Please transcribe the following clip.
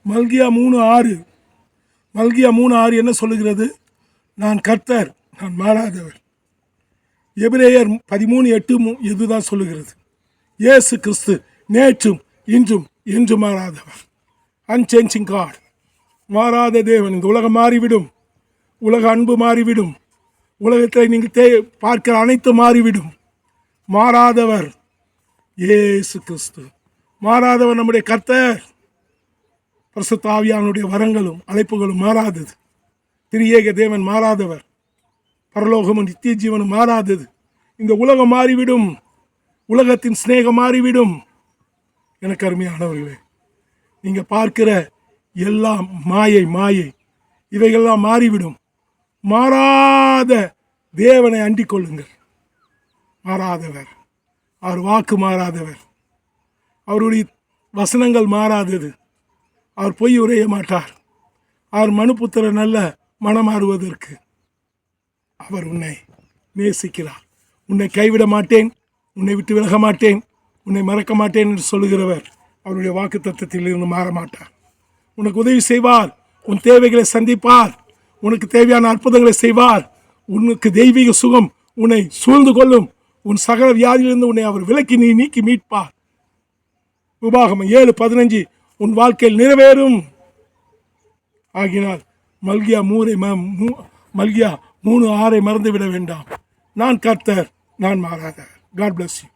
மல்கியா 3:6. மல்கியா 3:6 என்ன சொல்லுகிறது? நான் கர்த்தர், நான் மாறாதவர். எபிரேயர் 13:8 இதுதான் சொல்லுகிறது. இயேசு கிறிஸ்து நேற்றும் இன்றும் என்றும் மாறாதவர். அன்சேஞ்சிங் காட், மாறாத தேவன். இந்த உலகம் மாறிவிடும், உலக அன்பு மாறிவிடும், உலகத்தில் நீங்கள் பார்க்கிற அனைத்து மாறிவிடும். மாறாதவர் இயேசு கிறிஸ்து. மாறாதவர் நம்முடைய கர்த்தர். பரிசுத்த ஆவியானுடைய வரங்களும் அழைப்புகளும் மாறாதது. திரியேக தேவன் மாறாதவர். பரலோகமும் நித்திய ஜீவனும் மாறாதது. இந்த உலகம் மாறிவிடும், உலகத்தின் சிநேகம் மாறிவிடும். எனக்கு அருமையானவர்களே, நீங்கள் பார்க்கிற எல்லாம் மாயை, இவைகள்லாம் மாறிவிடும். மாறாத தேவனை அண்டிக் கொள்ளுங்கள். மாறாதவர், அவர் வாக்கு மாறாதவர், அவருடைய வசனங்கள் மாறாதது. அவர் பொய் உரைய மாட்டார். அவர் மனுபுத்திரன் அல்ல மனமாறுவதற்கு. அவர் உன்னை நேசிக்கிறார். உன்னை கைவிட மாட்டேன், உன்னை விட்டு விலக மாட்டேன், உன்னை மறக்க மாட்டேன் என்று சொல்லுகிறவர் அவருடைய வாக்கு தத்தத்தில் இருந்து மாற மாட்டார். உனக்கு உதவி செய்வார், உன் தேவைகளை சந்திப்பார், உனக்கு தேவையான அற்புதங்களை செய்வார். உனக்கு தெய்வீக சுகம் உன்னை சூழ்ந்து கொள்ளும். உன் சகல வியாதியிலிருந்து உன்னை அவர் விலக்கி நீக்கி மீட்பார். உபாகமம் 7:15 உன் வாழ்க்கையில் நிறைவேறும். ஆகினால் மல்கியா 3:6 மறந்துவிட வேண்டாம். நான் கர்த்தர், நான் மாறாதவர். God bless you.